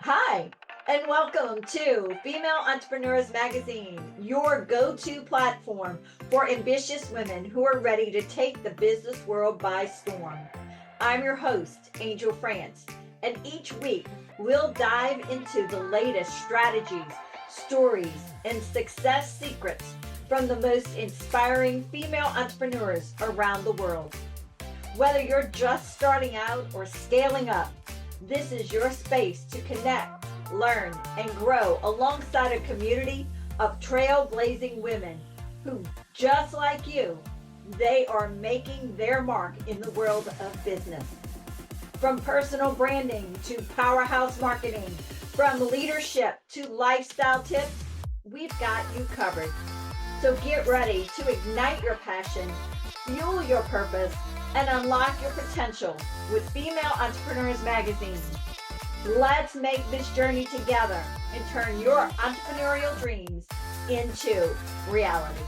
Hi, and welcome to Female Entrepreneurs Magazine, your go to platform for ambitious women who are ready to take the business world by storm. I'm your host, Angel France, and each week we'll dive into the latest strategies, stories, and success secrets from the most inspiring female entrepreneurs around the world. Whether you're just starting out or scaling up, this is your space to connect, learn, and grow alongside a community of trailblazing women who, just like you, they are making their mark in the world of business. From personal branding to powerhouse marketing, from leadership to lifestyle tips, we've got you covered. So get ready to ignite your passion, fuel your purpose, and unlock your potential with Female Entrepreneurs Magazine. Let's make this journey together and turn your entrepreneurial dreams into reality.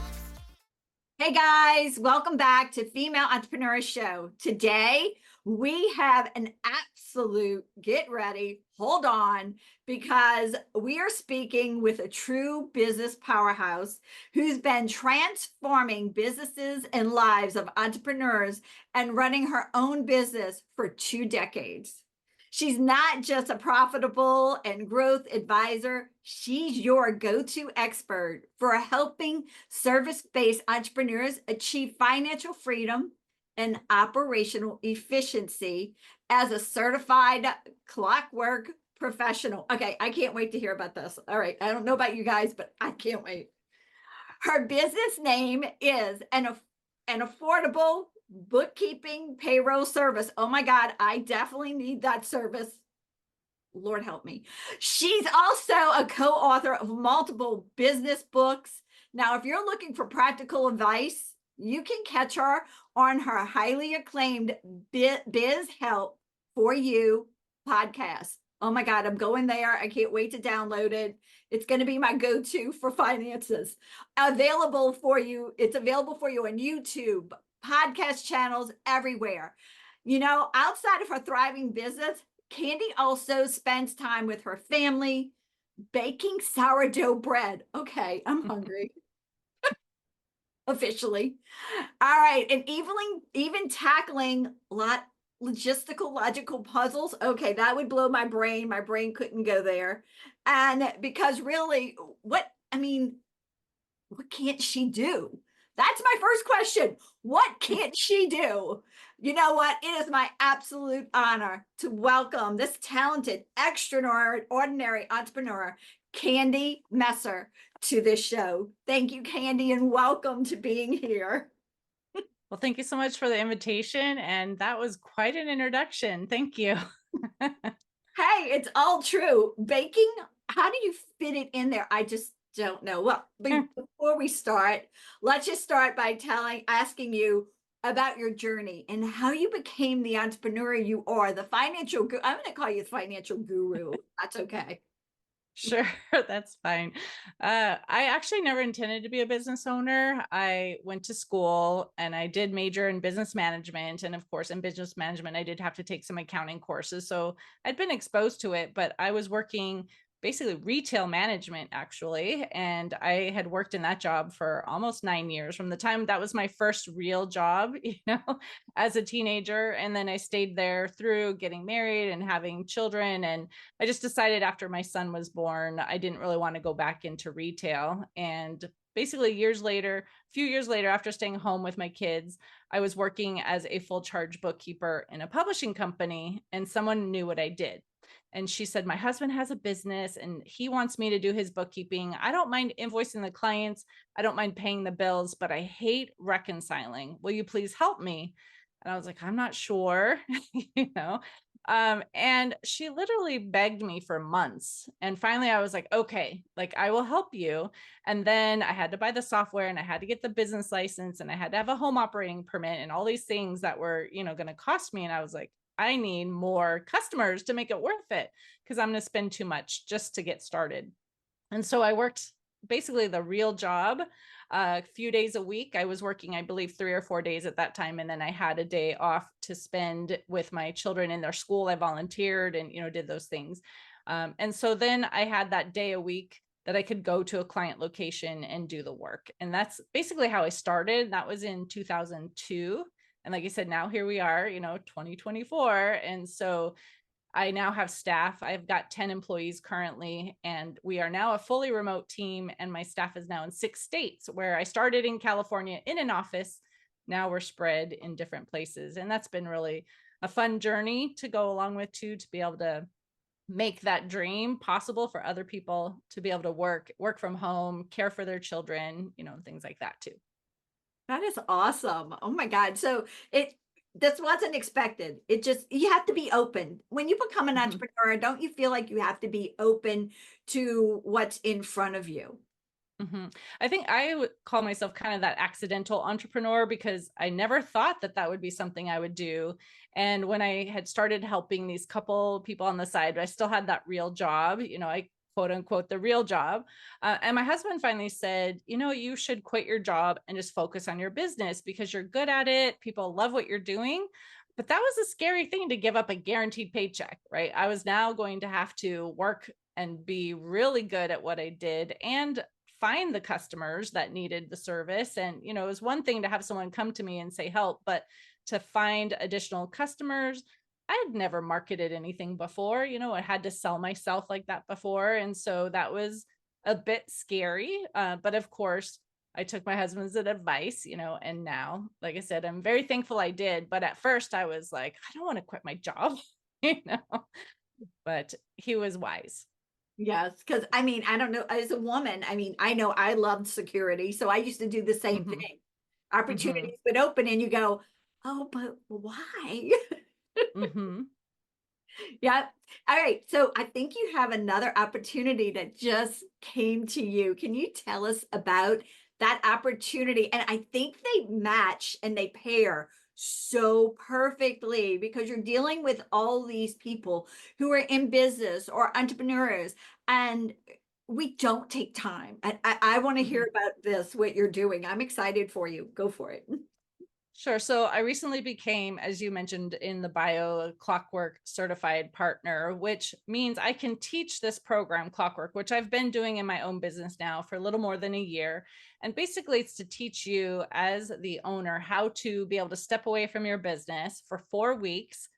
Hey guys, welcome back to Female Entrepreneurs Show. Today, we have an absolute get ready, hold on, because we are speaking with a true business powerhouse who's been transforming businesses and lives of entrepreneurs and running her own business for 2 decades. She's not just a profitable and growth advisor. She's your go-to expert for helping service-based entrepreneurs achieve financial freedom and operational efficiency as a certified clockwork professional. Okay, I can't wait to hear about this. All right, I don't know about you guys, but I can't wait. Her business name is an affordable bookkeeping payroll service. Oh my God, I definitely need that service. Lord help me. She's also a co-author of multiple business books. Now, if you're looking for practical advice, you can catch her on her highly acclaimed Biz Help For You podcast. Oh my God, I'm going there. I can't wait to download it. It's going to be my go-to for finances. Available for you. It's available for you on YouTube, podcast channels everywhere. You know, outside of her thriving business, Candy also spends time with her family, baking sourdough bread. Okay, I'm hungry. Officially. All right, and even tackling logistical logical puzzles. Okay, that would blow my brain. My brain couldn't go there. And because really, what can't she do? That's my first question. What can't she do? You know what? It is my absolute honor to welcome this talented, extraordinary entrepreneur, Candy Messer, to this show. Thank you, Candy, and welcome to being here. Well, thank you so much for the invitation. And that was quite an introduction. Thank you. Hey, it's all true. Baking, how do you fit it in there? I just don't know. Well, before we start, let's just start by asking you about your journey and how you became the entrepreneur you are, the financial guru. I'm going to call you the financial guru. That's okay. Sure, that's fine. I actually never intended to be a business owner. I went to school and I did major in business management. And of course, in business management, I did have to take some accounting courses. So I'd been exposed to it, but I was working basically retail management actually. And I had worked in that job for almost 9 years from the time that was my first real job, as a teenager. And then I stayed there through getting married and having children. And I just decided after my son was born, I didn't really want to go back into retail. And basically a few years later, after staying home with my kids, I was working as a full charge bookkeeper in a publishing company, and someone knew what I did. And she said, my husband has a business and he wants me to do his bookkeeping. I don't mind invoicing the clients. I don't mind paying the bills, but I hate reconciling. Will you please help me? And I was like, I'm not sure, you know. And she literally begged me for months. And finally I was like, okay, like I will help you. And then I had to buy the software and I had to get the business license and I had to have a home operating permit and all these things that were, going to cost me. And I was like, I need more customers to make it worth it because I'm going to spend too much just to get started. And so I worked basically the real job. A few days a week. I was working, I believe, 3 or 4 days at that time. And then I had a day off to spend with my children in their school. I volunteered and, did those things. And so then I had that day a week that I could go to a client location and do the work. And that's basically how I started. That was in 2002. And like I said, now here we are, 2024. And so I now have staff. I've got 10 employees currently, and we are now a fully remote team. And my staff is now in 6 states, where I started in California in an office. Now we're spread in different places. And that's been really a fun journey to go along with too, to be able to make that dream possible for other people to be able to work from home, care for their children, things like that too. That is awesome. Oh my God. So it this wasn't expected. It just you have to be open. When you become an Mhm. entrepreneur, don't you feel like you have to be open to what's in front of you? Mhm. I think I would call myself kind of that accidental entrepreneur, because I never thought that that would be something I would do. And when I had started helping these couple people on the side, I still had that real job, I quote unquote the real job. And my husband finally said, you should quit your job and just focus on your business because you're good at it. People love what you're doing. But that was a scary thing, to give up a guaranteed paycheck, right? I was now going to have to work and be really good at what I did and find the customers that needed the service. And, it was one thing to have someone come to me and say help, but to find additional customers, I had never marketed anything before. I had to sell myself like that before. And so that was a bit scary. But of course, I took my husband's advice, and now, like I said, I'm very thankful I did. But at first, I was like, I don't want to quit my job, you know, but he was wise. Yes, because I mean, I don't know, as a woman, I mean, I know I loved security, so I used to do the same Hmm. thing. Hmm. Opportunities would open and you go, "Oh, but why?" Hmm. Yeah. All right. So I think you have another opportunity that just came to you. Can you tell us about that opportunity? And I think they match and they pair so perfectly because you're dealing with all these people who are in business or entrepreneurs, and we don't take time. I want to hear Hmm. about this, what you're doing. I'm excited for you. Go for it. Sure. So I recently became, as you mentioned in the bio, a Clockwork certified partner, which means I can teach this program, Clockwork, which I've been doing in my own business now for a little more than a year. And basically, it's to teach you as the owner how to be able to step away from your business for 4 weeks,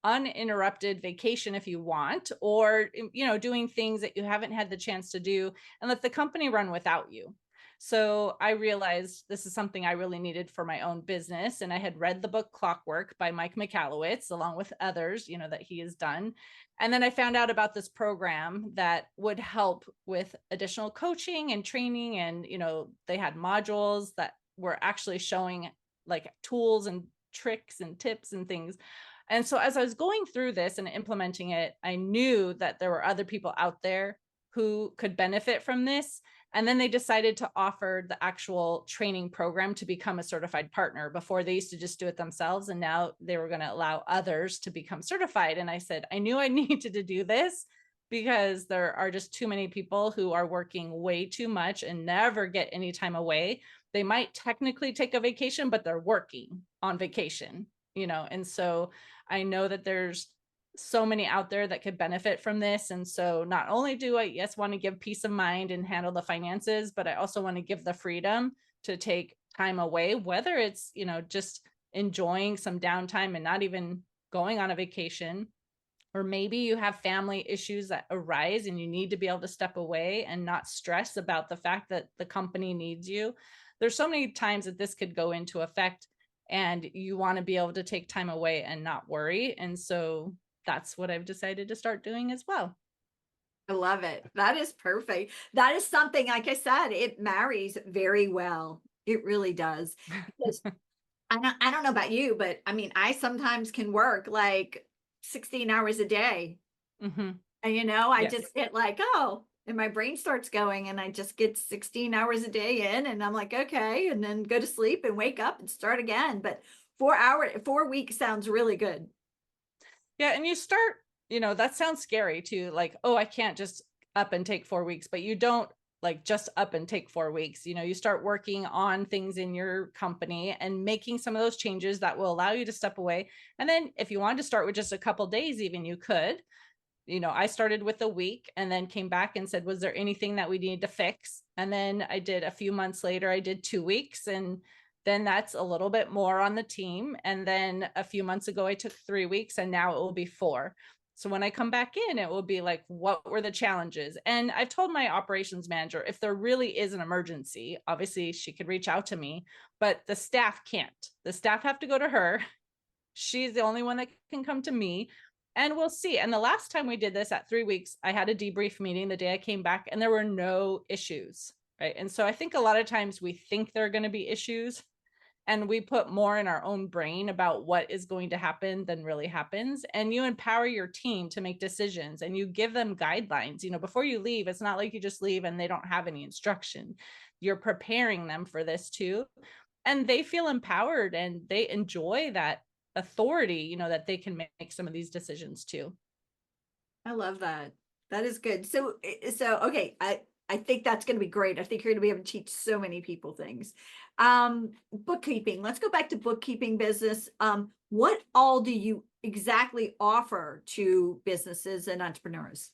uninterrupted vacation if you want, or doing things that you haven't had the chance to do, and let the company run without you. So I realized this is something I really needed for my own business, and I had read the book Clockwork by Mike Michalowicz, along with others that he has done. And then I found out about this program that would help with additional coaching and training, and they had modules that were actually showing like tools and tricks and tips and things. And so as I was going through this and implementing it, I knew that there were other people out there who could benefit from this. And then they decided to offer the actual training program to become a certified partner. Before, they used to just do it themselves, and now they were going to allow others to become certified. And I said, I knew I needed to do this because there are just too many people who are working way too much and never get any time away. They might technically take a vacation, but they're working on vacation, and so I know that there's so many out there that could benefit from this. And so not only do I, yes, want to give peace of mind and handle the finances, but I also want to give the freedom to take time away, whether it's, just enjoying some downtime and not even going on a vacation, or maybe you have family issues that arise and you need to be able to step away and not stress about the fact that the company needs you. There's so many times that this could go into effect, and you want to be able to take time away and not worry. And so that's what I've decided to start doing as well. I love it. That is perfect. That is something, like I said, it marries very well. It really does. Because I don't know about you, but I mean, I sometimes can work like 16 hours a day. Hmm. And I Yes. just get like, oh, and my brain starts going and I just get 16 hours a day in and I'm like, okay, and then go to sleep and wake up and start again. But 4 weeks sounds really good. Yeah. And you start, that sounds scary too. Like, oh, I can't just up and take 4 weeks, but you don't like just up and take 4 weeks. You start working on things in your company and making some of those changes that will allow you to step away. And then if you wanted to start with just a couple days, even you could. I started with a week and then came back and said, was there anything that we needed to fix? And then I did a few months later, I did 2 weeks, and then that's a little bit more on the team. And then a few months ago, I took 3 weeks, and now it will be 4. So when I come back in, it will be like, what were the challenges? And I've told my operations manager, if there really is an emergency, obviously she could reach out to me, but the staff can't. The staff have to go to her. She's the only one that can come to me, and we'll see. And the last time we did this at 3 weeks, I had a debrief meeting the day I came back, and there were no issues, right? And so I think a lot of times we think there are going to be issues, and we put more in our own brain about what is going to happen than really happens. And you empower your team to make decisions, and you give them guidelines. Before you leave, it's not like you just leave and they don't have any instruction. You're preparing them for this too. And they feel empowered, and they enjoy that authority, that they can make some of these decisions too. I love that. That is good. So okay, I think that's going to be great. I think you're going to be able to teach so many people things. Bookkeeping. Let's go back to bookkeeping business. What all do you exactly offer to businesses and entrepreneurs?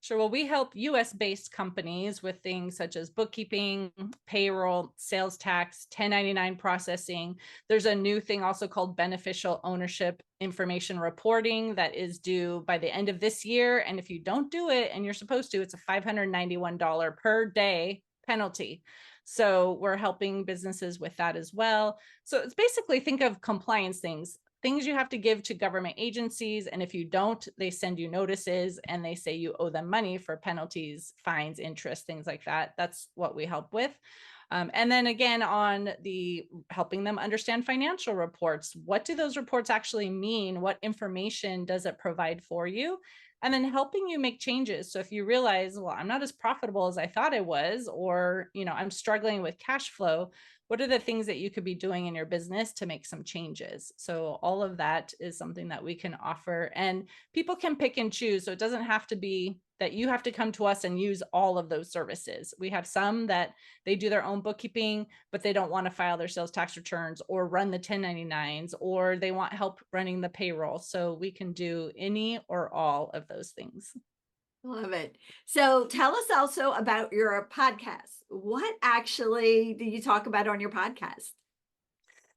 Sure. Well, we help US-based companies with things such as bookkeeping, payroll, sales tax, 1099 processing. There's a new thing also called beneficial ownership information reporting that is due by the end of this year. And if you don't do it, and you're supposed to, it's a $591 per day penalty. So we're helping businesses with that as well. So it's basically, think of compliance things you have to give to government agencies. And if you don't, they send you notices and they say you owe them money for penalties, fines, interest, things like that. That's what we help with. And then again, on the helping them understand financial reports, what do those reports actually mean? What information does it provide for you? And then helping you make changes. So if you realize, well, I'm not as profitable as I thought I was, or, I'm struggling with cash flow, what are the things that you could be doing in your business to make some changes? So all of that is something that we can offer, and people can pick and choose. So it doesn't have to be that you have to come to us and use all of those services. We have some that they do their own bookkeeping, but they don't want to file their sales tax returns or run the 1099s, or they want help running the payroll. So we can do any or all of those things. Love it. So tell us also about your podcast. What actually do you talk about on your podcast?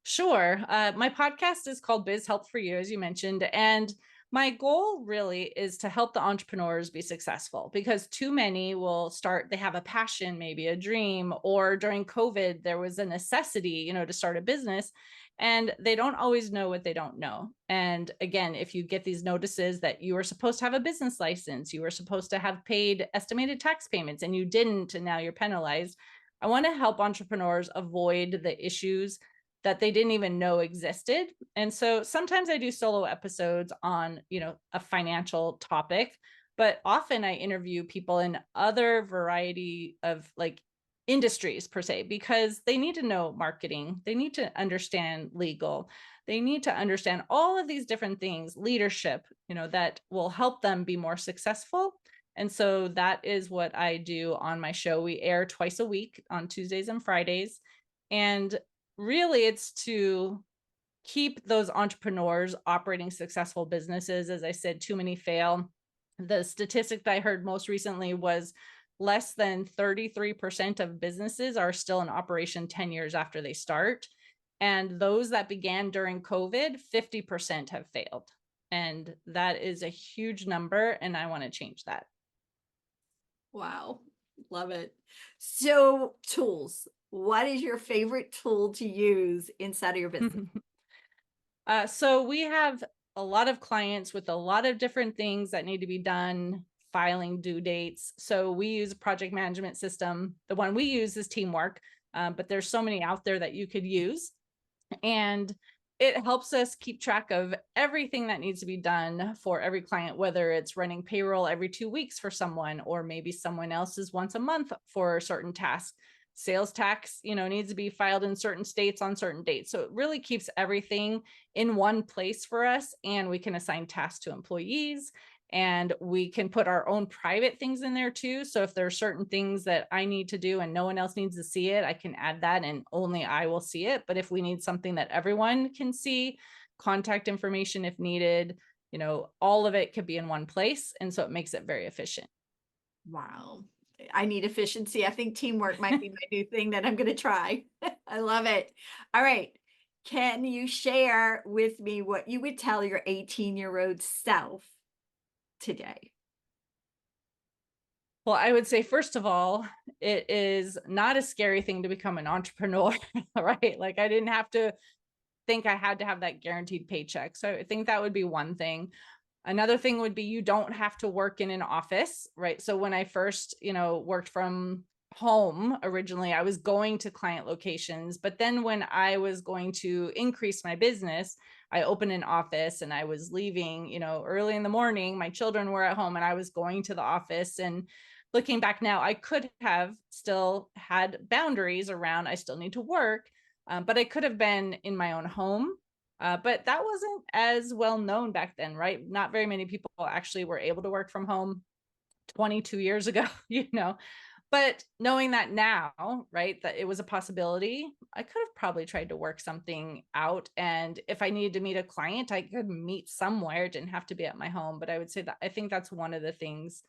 Sure. My podcast is called Biz Help For You, as you mentioned. And my goal really is to help the entrepreneurs be successful, because too many will start, they have a passion, maybe a dream, or during COVID, there was a necessity, to start a business, and they don't always know what they don't know. And again, if you get these notices that you were supposed to have a business license, you were supposed to have paid estimated tax payments, and you didn't, and now you're penalized. I want to help entrepreneurs avoid the issues that they didn't even know existed. And so sometimes I do solo episodes on, a financial topic, but often I interview people in other variety of like industries per se, because they need to know marketing. They need to understand legal. They need to understand all of these different things, leadership, that will help them be more successful. And so that is what I do on my show. We air twice a week on Tuesdays and Fridays. And really, it's to keep those entrepreneurs operating successful businesses. As I said, too many fail. The statistic that I heard most recently was less than 33% of businesses are still in operation 10 years after they start. And those that began during COVID, 50% have failed. And that is a huge number, and I want to change that. Wow. Love it. So tools. What is your favorite tool to use inside of your business? So we have a lot of clients with a lot of different things that need to be done, filing due dates. So we use a project management system. The one we use is Teamwork, but there's so many out there that you could use. And it helps us keep track of everything that needs to be done for every client, whether it's running payroll every 2 weeks for someone, or maybe someone else's once a month for a certain task. Sales tax, needs to be filed in certain states on certain dates. So it really keeps everything in one place for us, and we can assign tasks to employees. and we can put our own private things in there too. So if there are certain things that I need to do and no one else needs to see it, I can add that and only I will see it. But if we need something that everyone can see, contact information if needed, all of it could be in one place. And so it makes it very efficient. Wow. I need efficiency. I think teamwork might be my new thing that I'm going to try. I love it. All right. Can you share with me what you would tell your 18-year-old self today? Well, I would say, first of all, it is not a scary thing to become an entrepreneur, right? Like I didn't have to think I had to have that guaranteed paycheck. So I think that would be one thing. Another thing would be you don't have to work in an office, right? So when I first, worked from home originally, I was going to client locations, but then when I was going to increase my business, I opened an office and I was leaving, early in the morning. My children were at home and I was going to the office. And looking back now, I could have still had boundaries around I still need to work, but I could have been in my own home. But that wasn't as well known back then, right? Not very many people actually were able to work from home 22 years ago, But knowing that now, right, that it was a possibility, I could have probably tried to work something out. And if I needed to meet a client, I could meet somewhere. It didn't have to be at my home. But I would say that I think that's one of the things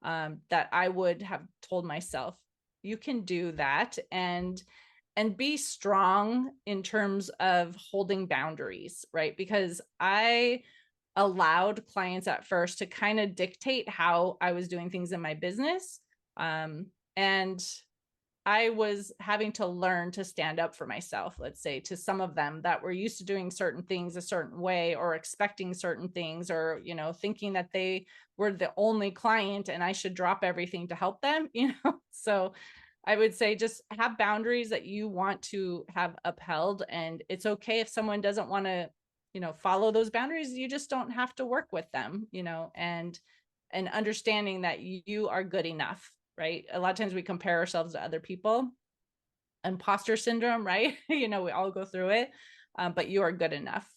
that I would have told myself, you can do that. And be strong in terms of holding boundaries, right? Because I allowed clients at first to kind of dictate how I was doing things in my business. And I was having to learn to stand up for myself, let's say, to some of them that were used to doing certain things a certain way or expecting certain things or, thinking that they were the only client and I should drop everything to help them, So I would say just have boundaries that you want to have upheld. And it's okay if someone doesn't want to, follow those boundaries. You just don't have to work with them, and understanding that you are good enough, right? A lot of times we compare ourselves to other people, imposter syndrome, right? We all go through it, but you are good enough.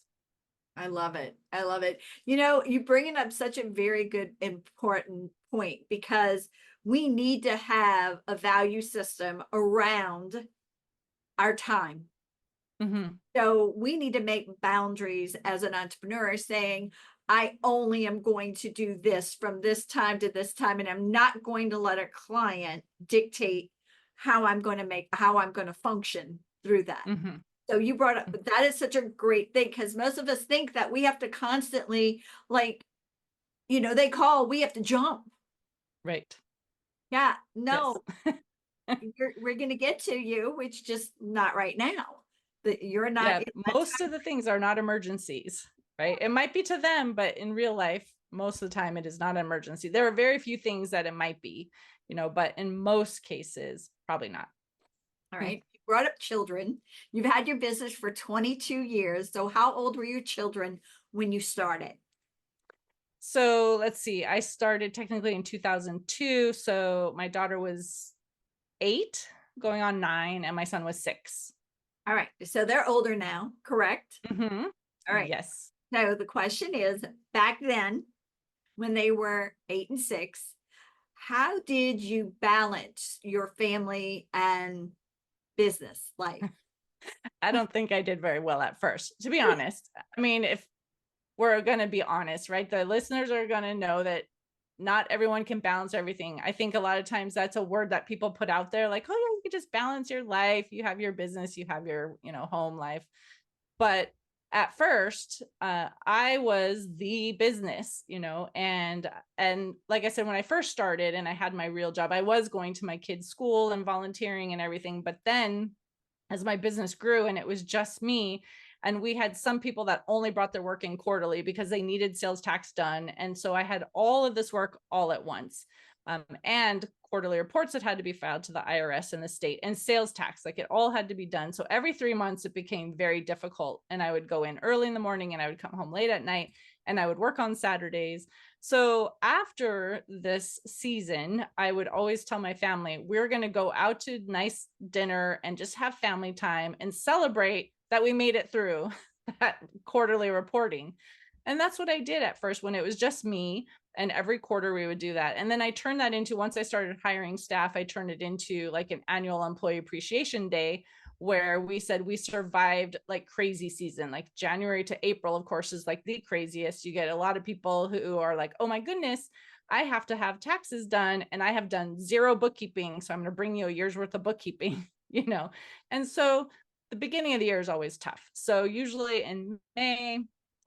I love it. I love it. You bringing up such a very good, important point because we need to have a value system around our time. Mm-hmm. So we need to make boundaries as an entrepreneur saying, I only am going to do this from this time to this time, and I'm not going to let a client dictate how I'm going to function through that. Mm-hmm. So you brought up that is such a great thing because most of us think that we have to constantly we have to jump. Right. Yeah, Yes. no, we're going to get to you, which just not right now. That you're not Yeah, in that most of the things are not emergencies, right? It might be to them, but in real life, most of the time it is not an emergency. There are very few things that it might be, but in most cases, probably not. All right. You brought up children. You've had your business for 22 years. So how old were your children when you started? So let's see. I started technically in 2002. So my daughter was 8, going on 9, and my son was 6. All right. So they're older now, correct? Mm-hmm. All right. Yes. So the question is, back then, when they were 8 and 6, how did you balance your family and business life? I don't think I did very well at first, to be honest. I mean, if we're going to be honest, right? The listeners are going to know that not everyone can balance everything. I think a lot of times that's a word that people put out there like, oh, yeah, you can just balance your life. You have your business, you have your, home life. But at first, I was the business, and like I said, when I first started and I had my real job, I was going to my kids' school and volunteering and everything. But then as my business grew and it was just me, and we had some people that only brought their work in quarterly because they needed sales tax done. And so I had all of this work all at once, and quarterly reports that had to be filed to the IRS and the state, and sales tax, like it all had to be done. So every 3 months it became very difficult. And I would go in early in the morning and I would come home late at night and I would work on Saturdays. So after this season, I would always tell my family, we're going to go out to nice dinner and just have family time and celebrate that we made it through that quarterly reporting. And that's what I did at first when it was just me. And every quarter we would do that. And then I turned that into, once I started hiring staff, I turned it into like an annual employee appreciation day, where we said we survived like crazy season. Like January to April, of course, is like the craziest. You get a lot of people who are like, oh my goodness, I have to have taxes done and I have done zero bookkeeping. So I'm going to bring you a year's worth of bookkeeping, you know? And so the beginning of the year is always tough. So usually in May,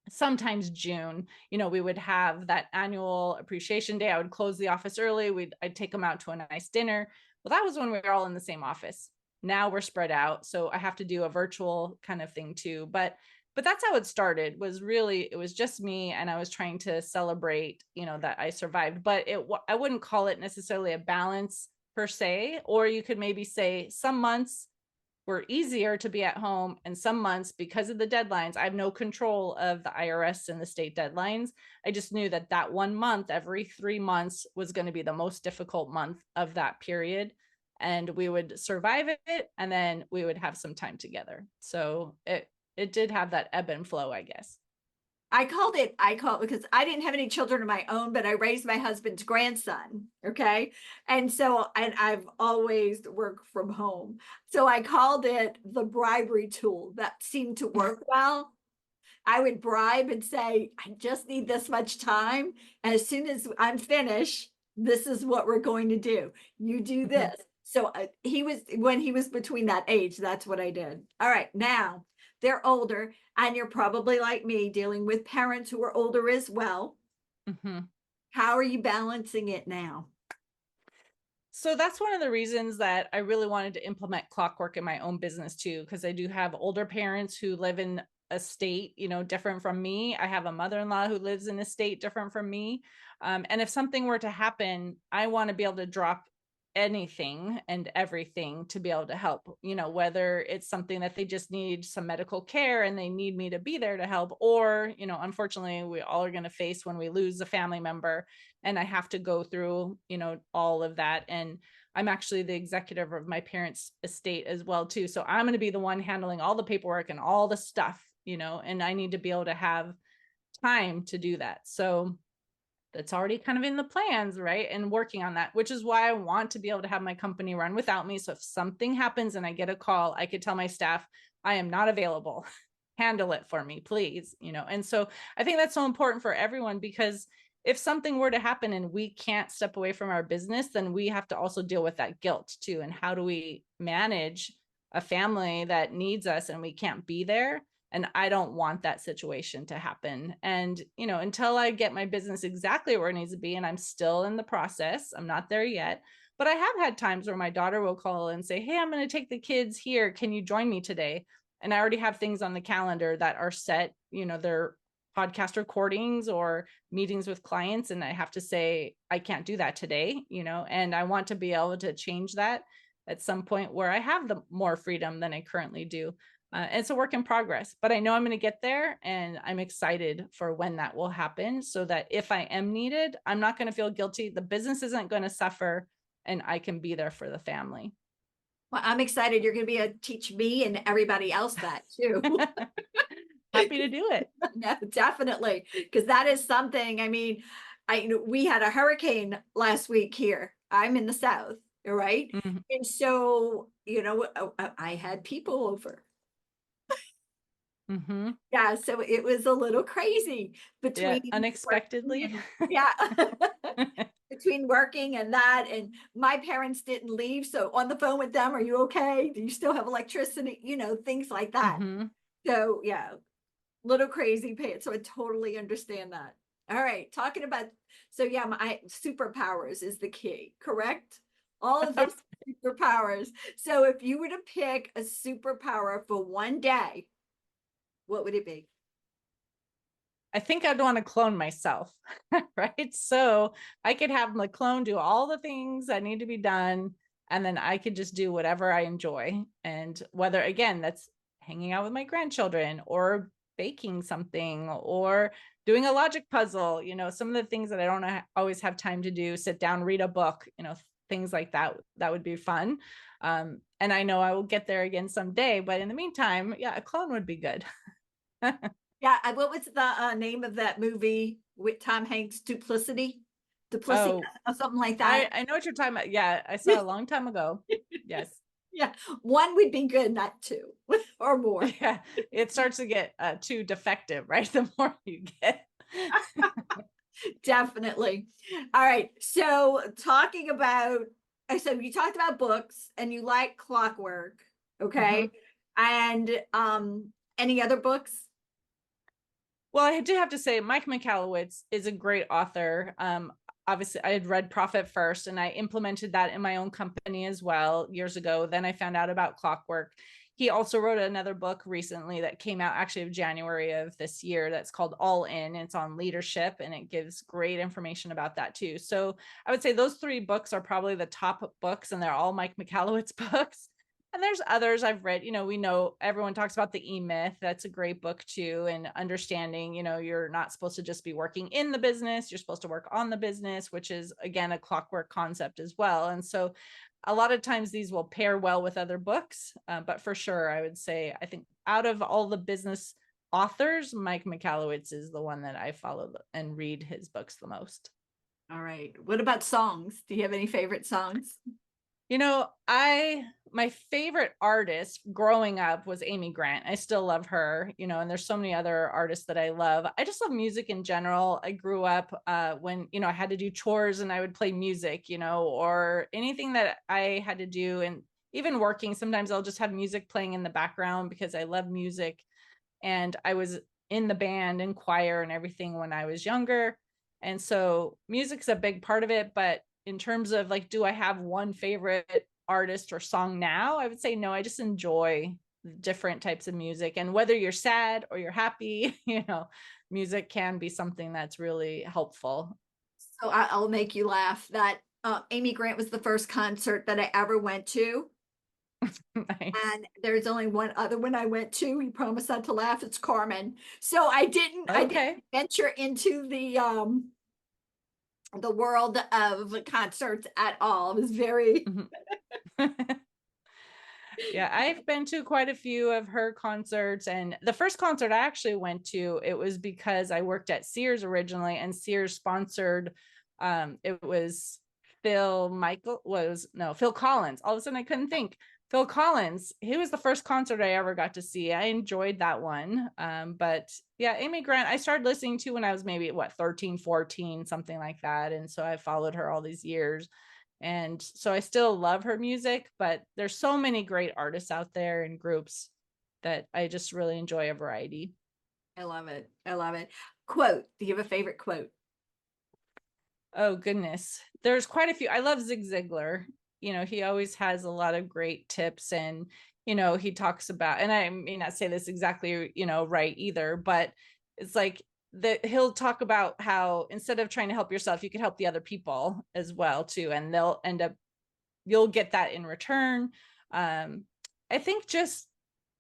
sometimes June, you know, we would have that annual appreciation day. I would close the office early. I'd take them out to a nice dinner. Well, that was when we were all in the same office. Now we're spread out. So I have to do a virtual kind of thing too. But that's how it started, was really, it was just me. And I was trying to celebrate, you know, that I survived, but I wouldn't call it necessarily a balance per se. Or you could maybe say some months were easier to be at home, and some months, because of the deadlines, I have no control of the IRS and the state deadlines. I just knew that that 1 month every 3 months was going to be the most difficult month of that period, and we would survive it, and then we would have some time together. So it did have that ebb and flow, I guess. I called it because I didn't have any children of my own, but I raised my husband's grandson. Okay. And so, and I've always worked from home. So I called it the bribery tool that seemed to work well. I would bribe and say, I just need this much time. And as soon as I'm finished, this is what we're going to do. You do Mhm. this. So when he was between that age, that's what I did. All right. Now they're older, and you're probably like me, dealing with parents who are older as well. Mhm. How are you balancing it now? So that's one of the reasons that I really wanted to implement clockwork in my own business too, because I do have older parents who live in a state, you know, different from me. I have a mother-in-law who lives in a state different from me. And if something were to happen, I want to be able to drop anything and everything to be able to help, you know, whether it's something that they just need some medical care and they need me to be there to help, or, you know, unfortunately, we all are going to face when we lose a family member and I have to go through, you know, all of that. And I'm actually the executive of my parents' estate as well too. So I'm going to be the one handling all the paperwork and all the stuff, you know, and I need to be able to have time to do that. So that's already kind of in the plans, right? And working on that, which is why I want to be able to have my company run without me. So if something happens and I get a call, I could tell my staff, I am not available. Handle it for me, please. You know, and so I think that's so important for everyone, because if something were to happen and we can't step away from our business, then we have to also deal with that guilt too. And how do we manage a family that needs us and we can't be there? And I don't want that situation to happen. And, you know, until I get my business exactly where it needs to be, and I'm still in the process, I'm not there yet. But I have had times where my daughter will call and say, hey, I'm going to take the kids here. Can you join me today? And I already have things on the calendar that are set, you know, they're podcast recordings or meetings with clients. And I have to say, I can't do that today, you know, and I want to be able to change that at some point where I have the more freedom than I currently do. It's a work in progress, but I know I'm going to get there, and I'm excited for when that will happen, so that if I am needed, I'm not going to feel guilty. The business isn't going to suffer, and I can be there for the family. Well, I'm excited. You're going to be able to teach me and everybody else that too. Happy to do it. No, definitely. Because that is something, I mean, we had a hurricane last week here. I'm in the South, right? Mhm. And so, I had people over. Mhm. Yeah, so it was a little crazy Yeah, between working unexpectedly. and yeah. Between working and that, and my parents didn't leave, so on the phone with them, "Are you okay? Do you still have electricity?" Things like that. Mhm. So, yeah, little crazy pants, so I totally understand that. All right, talking about, so yeah, my superpowers is the key, correct? All of those superpowers. So if you were to pick a superpower for one day, what would it be? I think I'd want to clone myself, right? So I could have my clone do all the things that need to be done, and then I could just do whatever I enjoy. And whether, again, that's hanging out with my grandchildren or baking something or doing a logic puzzle, you know, some of the things that I don't always have time to do, sit down, read a book, you know, things like that, that would be fun. And I know I will get there again someday, but in the meantime, yeah, a clone would be good. Yeah, what was the name of that movie? with Tom Hanks, Duplicity, Oh, or something like that. I know what you're talking about. Yeah, I saw a long time ago. Yes. Yeah, one would be good, not two or more. Yeah, it starts to get too defective, right? The more you get. Definitely. All right. So talking about, so you talked about books and you like Clockwork, Mhm. okay? And any other books? Well, I do have to say, Mike Michalowicz is a great author. Obviously, I had read Profit first, and I implemented that in my own company as well years ago. Then I found out about Clockwork. He also wrote another book recently that came out actually of January of this year that's called All In. It's on leadership, and it gives great information about that too. So I would say those three books are probably the top books, and they're all Mike Michalowicz books. And there's others I've read, we know everyone talks about the E-Myth. That's a great book too. And understanding, you're not supposed to just be working in the business. You're supposed to work on the business, which is again, a clockwork concept as well. And so a lot of times these will pair well with other books. But for sure, I would say, I think out of all the business authors, Mike Michalowicz is the one that I follow and read his books the most. All right. What about songs? Do you have any favorite songs? My favorite artist growing up was Amy Grant. I still love her, and there's so many other artists that I love. I just love music in general. I grew up when, I had to do chores and I would play music, or anything that I had to do. And even working, sometimes I'll just have music playing in the background because I love music. And I was in the band and choir and everything when I was younger. And so music's a big part of it. But in terms of like, do I have one favorite artist or song now? I would say no, I just enjoy different types of music. And whether you're sad or you're happy, music can be something that's really helpful. So I'll make you laugh. That Amy Grant was the first concert that I ever went to. Nice. And there's only one other one I went to. You promised not to laugh. It's Carmen. So I didn't Okay. venture into the world of concerts at all. It was very Mhm. Yeah, I've been to quite a few of her concerts. And the first concert I actually went to, it was because I worked at Sears originally, and Sears sponsored, it was Phil Collins. All of a sudden I couldn't think. Phil Collins, he was the first concert I ever got to see. I enjoyed that one. But yeah, Amy Grant, I started listening to when I was maybe 13, 14, something like that. And so I followed her all these years. And so I still love her music, but there's so many great artists out there and groups that I just really enjoy a variety. I love it. I love it. Quote. Do you have a favorite quote? Oh goodness. There's quite a few. I love Zig Ziglar. He always has a lot of great tips, and he talks about, and I may not say this exactly, right either, but it's like that he'll talk about how instead of trying to help yourself, you could help the other people as well too, and you'll get that in return. I think just,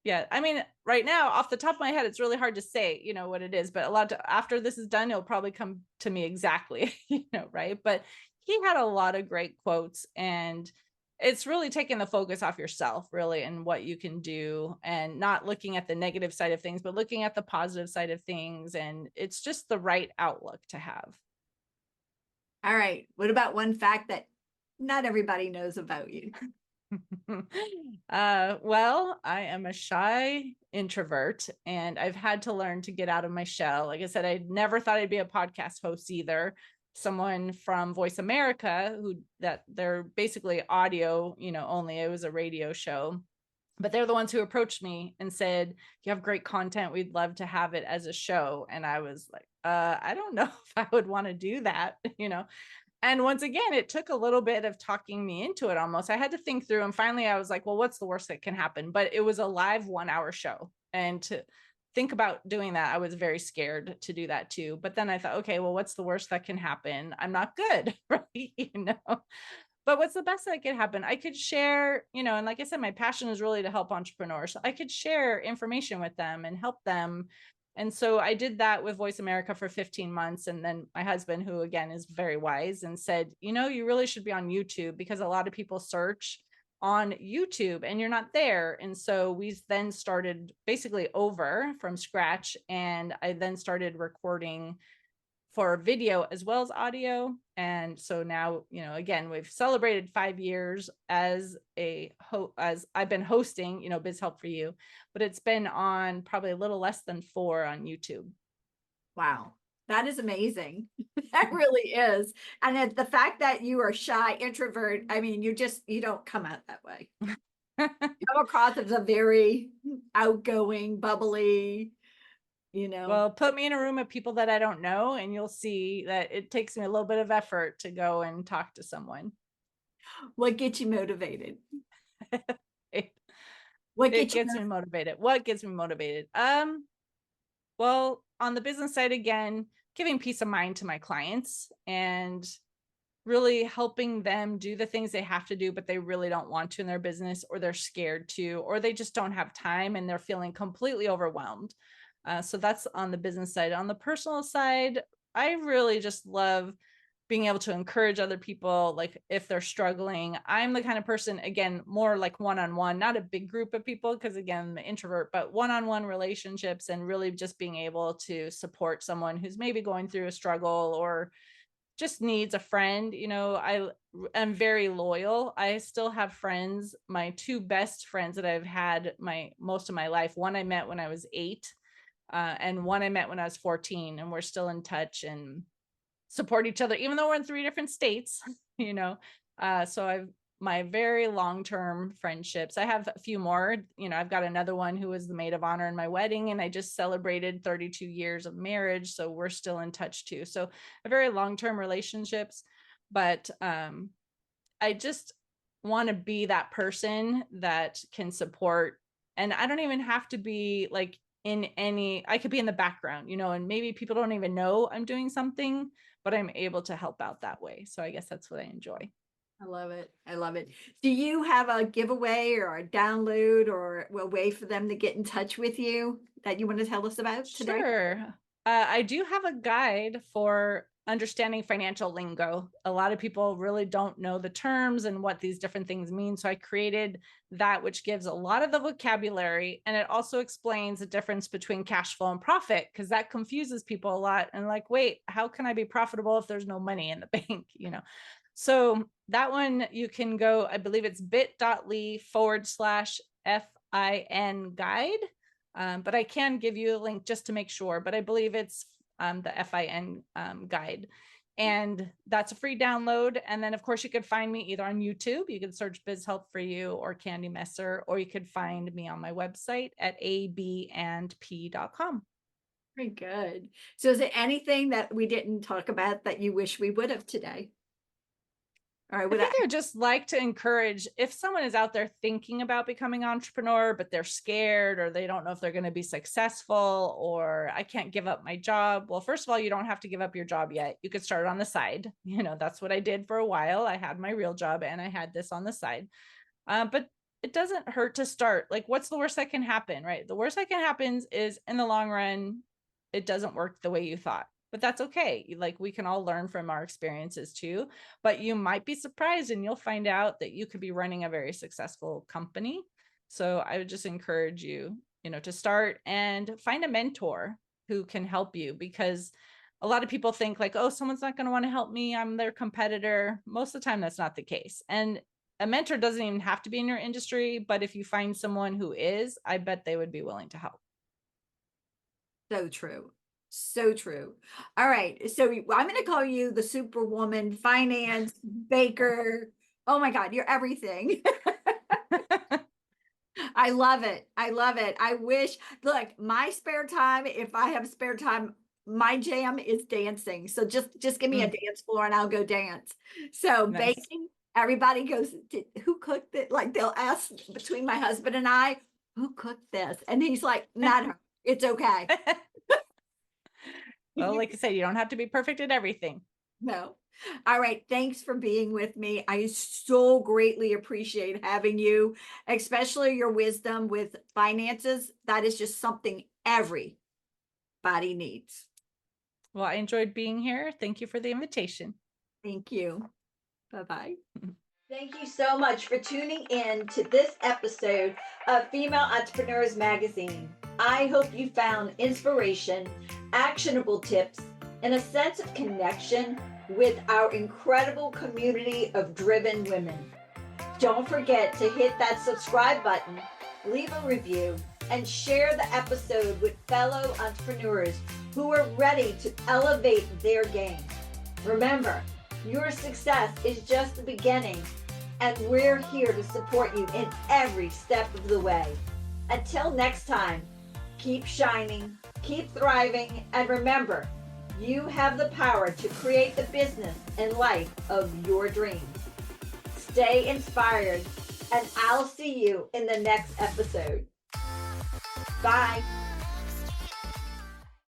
yeah, I mean, right now, off the top of my head, it's really hard to say, what it is, but after this is done, it'll probably come to me exactly, right? But he had a lot of great quotes, and it's really taking the focus off yourself, really, and what you can do, and not looking at the negative side of things, but looking at the positive side of things. And it's just the right outlook to have. All right. What about one fact that not everybody knows about you? Well, I am a shy introvert, and I've had to learn to get out of my shell. Like I said, I never thought I'd be a podcast host either. Someone from Voice America, that they're basically audio, only. It was a radio show, but they're the ones who approached me and said, "You have great content. We'd love to have it as a show." And I was like, I don't know if I would want to do that, And once again, it took a little bit of talking me into it almost. I had to think through, and finally I was like, well, what's the worst that can happen? But it was a live 1 hour show. And to think about doing that, I was very scared to do that too. But then I thought, okay, well, what's the worst that can happen? I'm not good, right? But what's the best that could happen? I could share, and like I said, my passion is really to help entrepreneurs. So I could share information with them and help them. And so I did that with Voice America for 15 months. And then my husband, who again is very wise, and said, you really should be on YouTube, because a lot of people search on YouTube and you're not there. And so we then started basically over from scratch. And I then started recording for video as well as audio. And so now, again, we've celebrated 5 years as I've been hosting, Biz Help For You, but it's been on probably a little less than 4 on YouTube. Wow. That is amazing. That really is. And the fact that you are shy, introvert, I mean, you don't come out that way. You come across as a very outgoing, bubbly, Well, put me in a room of people that I don't know, and you'll see that it takes me a little bit of effort to go and talk to someone. What gets you motivated? What gets me motivated? What gets me motivated? Well, on the business side, again, giving peace of mind to my clients and really helping them do the things they have to do, but they really don't want to in their business, or they're scared to, or they just don't have time and they're feeling completely overwhelmed. So that's on the business side. On the personal side, I really just love being able to encourage other people, like if they're struggling. I'm the kind of person, again, more like one-on-one, not a big group of people, because again, I'm an introvert, but one-on-one relationships, and really just being able to support someone who's maybe going through a struggle or just needs a friend. I am very loyal. I still have friends, my 2 best friends that I've had most of my life. One I met when I was 8, and one I met when I was 14, and we're still in touch and support each other, even though we're in 3 different states. So I've my very long-term friendships. I have a few more. I've got another one who was the maid of honor in my wedding, and I just celebrated 32 years of marriage, so we're still in touch too. So a very long-term relationships, but I just want to be that person that can support. And I don't even have to be like I could be in the background, and maybe people don't even know I'm doing something, but I'm able to help out that way. So I guess that's what I enjoy. I love it. I love it. Do you have a giveaway or a download or a way for them to get in touch with you that you want to tell us about today? Sure. I do have a guide for understanding financial lingo. A lot of people really don't know the terms and what these different things mean. So I created that, which gives a lot of the vocabulary, and it also explains the difference between cash flow and profit, because that confuses people a lot. And like, wait, how can I be profitable if there's no money in the bank? So that one you can go, I believe it's bit.ly/FIN guide. But I can give you a link just to make sure, but I believe it's the FIN guide. And that's a free download. And then of course you could find me either on YouTube, you can search Biz Help For You or Candy Messer, or you could find me on my website at abandp.com. Very good. So is there anything that we didn't talk about that you wish we would have today? All right, I think I would just like to encourage, if someone is out there thinking about becoming an entrepreneur, but they're scared or they don't know if they're going to be successful, or I can't give up my job. Well, first of all, you don't have to give up your job yet. You could start on the side. That's what I did for a while. I had my real job and I had this on the side. But it doesn't hurt to start. Like, what's the worst that can happen, right? The worst that can happen is in the long run, it doesn't work the way you thought. But that's okay. Like, we can all learn from our experiences too, but you might be surprised and you'll find out that you could be running a very successful company. So I would just encourage you, to start and find a mentor who can help you, because a lot of people think like, oh, someone's not going to want to help me, I'm their competitor. Most of the time, that's not the case. And a mentor doesn't even have to be in your industry, but if you find someone who is, I bet they would be willing to help. So true. So true. All right. So I'm going to call you the superwoman, finance, baker. Oh my God, you're everything. I love it. I love it. I wish, look, my spare time, if I have spare time, my jam is dancing. So just give me a dance floor and I'll go dance. So Nice. Baking, everybody goes, who cooked it? Like they'll ask between my husband and I, who cooked this? And he's like, not her. It's okay. Well, like I said, you don't have to be perfect at everything. No. All right. Thanks for being with me. I so greatly appreciate having you, especially your wisdom with finances. That is just something everybody needs. Well, I enjoyed being here. Thank you for the invitation. Thank you. Bye-bye. Thank you so much for tuning in to this episode of Female Entrepreneurs Magazine. I hope you found inspiration, actionable tips, and a sense of connection with our incredible community of driven women. Don't forget to hit that subscribe button, leave a review, and share the episode with fellow entrepreneurs who are ready to elevate their game. Remember, your success is just the beginning, and we're here to support you in every step of the way. Until next time, keep shining, keep thriving, and remember, you have the power to create the business and life of your dreams. Stay inspired, and I'll see you in the next episode. Bye.